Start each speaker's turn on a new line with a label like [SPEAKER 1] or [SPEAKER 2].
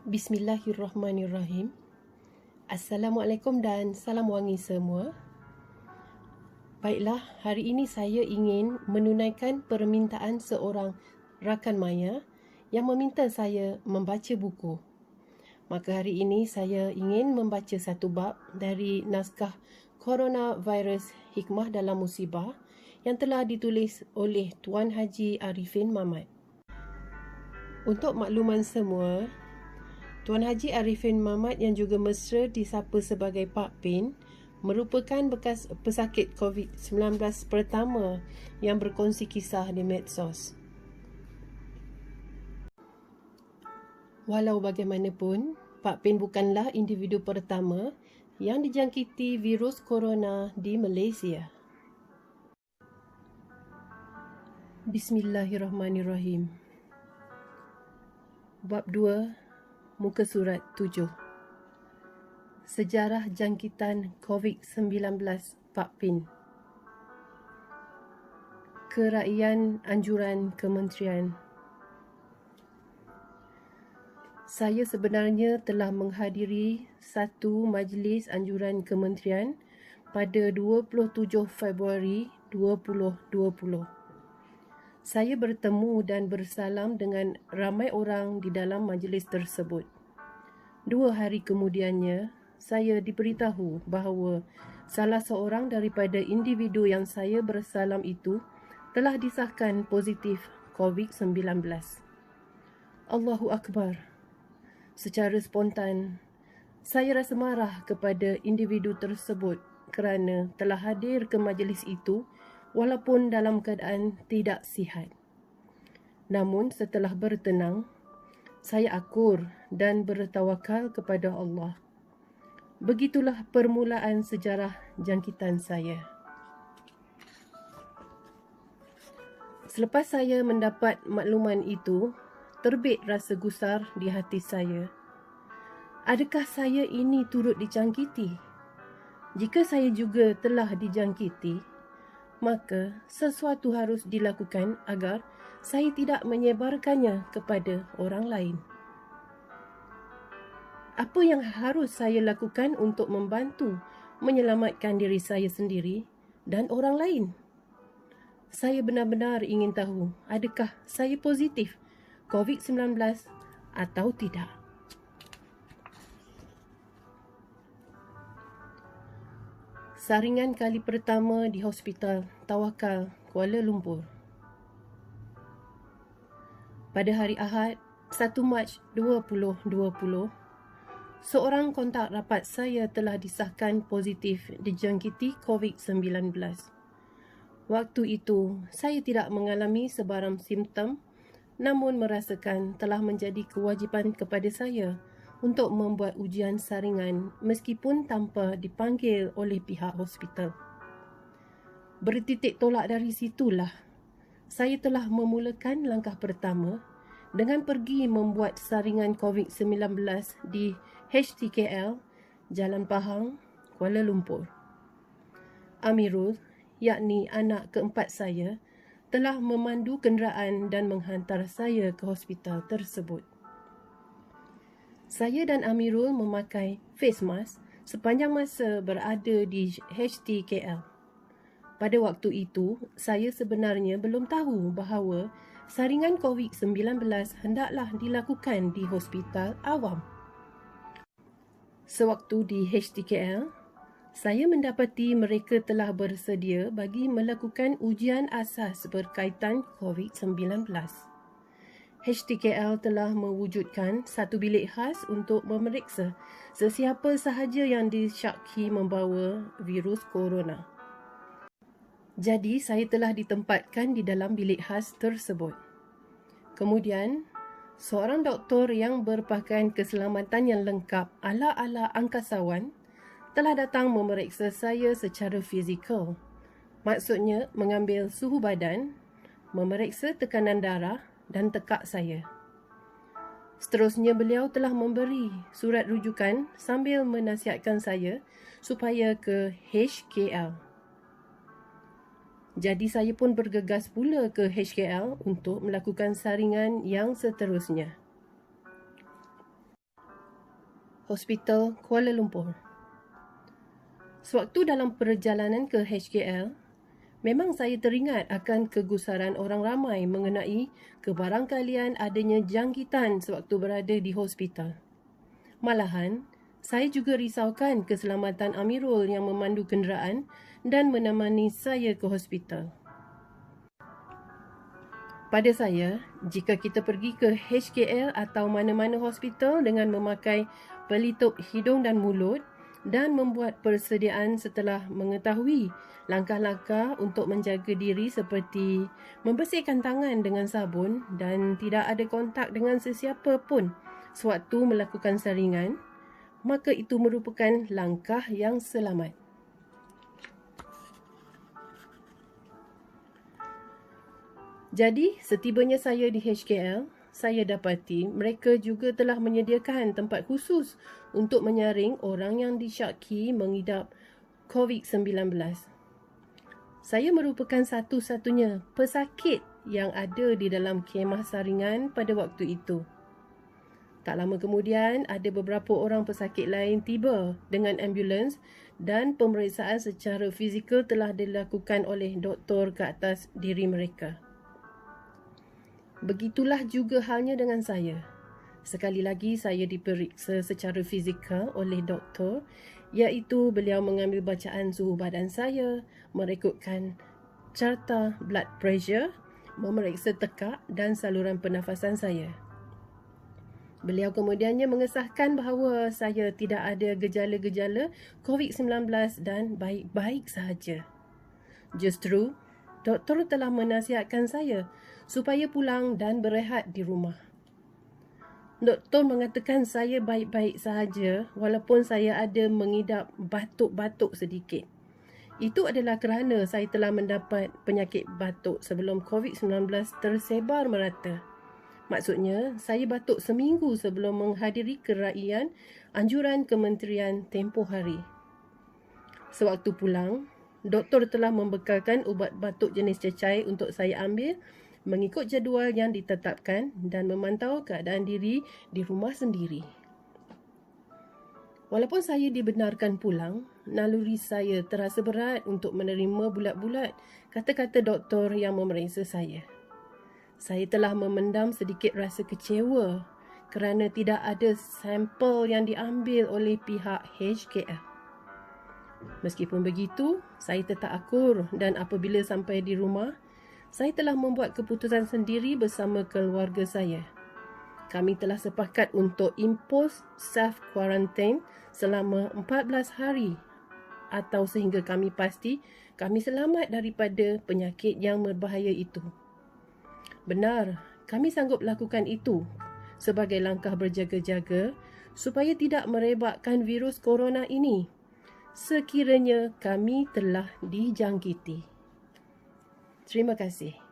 [SPEAKER 1] Bismillahirrahmanirrahim. Assalamualaikum dan salam wangi semua. Baiklah, hari ini saya ingin menunaikan permintaan seorang rakan maya yang meminta saya membaca buku. Maka hari ini saya ingin membaca satu bab dari naskah Coronavirus Hikmah dalam Musibah yang telah ditulis oleh Tuan Haji Arifin Mamat. Untuk makluman semua, Tuan Haji Arifin Mamat yang juga mesra disapa sebagai Pak Pin merupakan bekas pesakit COVID-19 pertama yang berkongsi kisah di medsos. Walau bagaimanapun, Pak Pin bukanlah individu pertama yang dijangkiti virus corona di Malaysia. Bismillahirrahmanirrahim. Bab 2, Muka surat 7. Sejarah jangkitan COVID-19 Pak Pin. Keraian anjuran kementerian. Saya sebenarnya telah menghadiri satu majlis anjuran kementerian pada 27 Februari 2020. Saya bertemu dan bersalam dengan ramai orang di dalam majlis tersebut. 2 hari kemudiannya, saya diberitahu bahawa salah seorang daripada individu yang saya bersalam itu telah disahkan positif COVID-19. Allahu Akbar. Secara spontan, saya rasa marah kepada individu tersebut kerana telah hadir ke majlis itu walaupun dalam keadaan tidak sihat. Namun setelah bertenang, saya akur dan bertawakal kepada Allah. Begitulah permulaan sejarah jangkitan saya. Selepas saya mendapat makluman itu, terbit rasa gusar di hati saya. Adakah saya ini turut dijangkiti? Jika saya juga telah dijangkiti, maka sesuatu harus dilakukan agar saya tidak menyebarkannya kepada orang lain. Apa yang harus saya lakukan untuk membantu menyelamatkan diri saya sendiri dan orang lain? Saya benar-benar ingin tahu adakah saya positif COVID-19 atau tidak. Saringan kali pertama di Hospital Tawakal, Kuala Lumpur. Pada hari Ahad, 1 Mac 2020, seorang kontak rapat saya telah disahkan positif dijangkiti COVID-19. Waktu itu, saya tidak mengalami sebarang simptom, namun merasakan telah menjadi kewajipan kepada saya untuk membuat ujian saringan meskipun tanpa dipanggil oleh pihak hospital. Bertitik tolak dari situlah, saya telah memulakan langkah pertama dengan pergi membuat saringan COVID-19 di HTKL, Jalan Pahang, Kuala Lumpur. Amirul, yakni anak keempat saya, telah memandu kenderaan dan menghantar saya ke hospital tersebut. Saya dan Amirul memakai face mask sepanjang masa berada di HTKL. Pada waktu itu, saya sebenarnya belum tahu bahawa saringan COVID-19 hendaklah dilakukan di hospital awam. Sewaktu di HTKL, saya mendapati mereka telah bersedia bagi melakukan ujian asas berkaitan COVID-19. HTKL telah mewujudkan satu bilik khas untuk memeriksa sesiapa sahaja yang disyaki membawa virus corona. Jadi, saya telah ditempatkan di dalam bilik khas tersebut. Kemudian, seorang doktor yang berpakaian keselamatan yang lengkap ala-ala angkasawan telah datang memeriksa saya secara fizikal. Maksudnya, mengambil suhu badan, memeriksa tekanan darah dan tekak saya. Seterusnya, beliau telah memberi surat rujukan sambil menasihatkan saya supaya ke HKL. Jadi saya pun bergegas pula ke HKL untuk melakukan saringan yang seterusnya. Hospital Kuala Lumpur. Sewaktu dalam perjalanan ke HKL, memang saya teringat akan kegusaran orang ramai mengenai kebarangkalian adanya jangkitan sewaktu berada di hospital. Malahan, saya juga risaukan keselamatan Amirul yang memandu kenderaan dan menemani saya ke hospital. Pada saya, jika kita pergi ke HKL atau mana-mana hospital dengan memakai pelitup hidung dan mulut dan membuat persediaan setelah mengetahui langkah-langkah untuk menjaga diri seperti membersihkan tangan dengan sabun dan tidak ada kontak dengan sesiapa pun sewaktu melakukan saringan, maka itu merupakan langkah yang selamat. Jadi, setibanya saya di HKL, saya dapati mereka juga telah menyediakan tempat khusus untuk menyaring orang yang disyaki mengidap COVID-19. Saya merupakan satu-satunya pesakit yang ada di dalam kemah saringan pada waktu itu. Tak lama kemudian, ada beberapa orang pesakit lain tiba dengan ambulans dan pemeriksaan secara fizikal telah dilakukan oleh doktor ke atas diri mereka. Begitulah juga halnya dengan saya. Sekali lagi saya diperiksa secara fizikal oleh doktor, iaitu beliau mengambil bacaan suhu badan saya, merekodkan carta blood pressure, memeriksa tekak dan saluran pernafasan saya. Beliau kemudiannya mengesahkan bahawa saya tidak ada gejala-gejala COVID-19 dan baik-baik sahaja. Justru, doktor telah menasihatkan saya supaya pulang dan berehat di rumah. Doktor mengatakan saya baik-baik sahaja walaupun saya ada mengidap batuk-batuk sedikit. Itu adalah kerana saya telah mendapat penyakit batuk sebelum COVID-19 tersebar merata. Maksudnya, saya batuk seminggu sebelum menghadiri keraian anjuran kementerian tempoh hari. Sewaktu pulang, doktor telah membekalkan ubat batuk jenis cecair untuk saya ambil mengikut jadual yang ditetapkan dan memantau keadaan diri di rumah sendiri. Walaupun saya dibenarkan pulang, naluri saya terasa berat untuk menerima bulat-bulat kata-kata doktor yang memeriksa saya. Saya telah memendam sedikit rasa kecewa kerana tidak ada sampel yang diambil oleh pihak HKL. Meskipun begitu, saya tetap akur dan apabila sampai di rumah, saya telah membuat keputusan sendiri bersama keluarga saya. Kami telah sepakat untuk impose self-quarantine selama 14 hari atau sehingga kami pasti kami selamat daripada penyakit yang berbahaya itu. Benar, kami sanggup lakukan itu sebagai langkah berjaga-jaga supaya tidak merebakkan virus corona ini sekiranya kami telah dijangkiti. Terima kasih.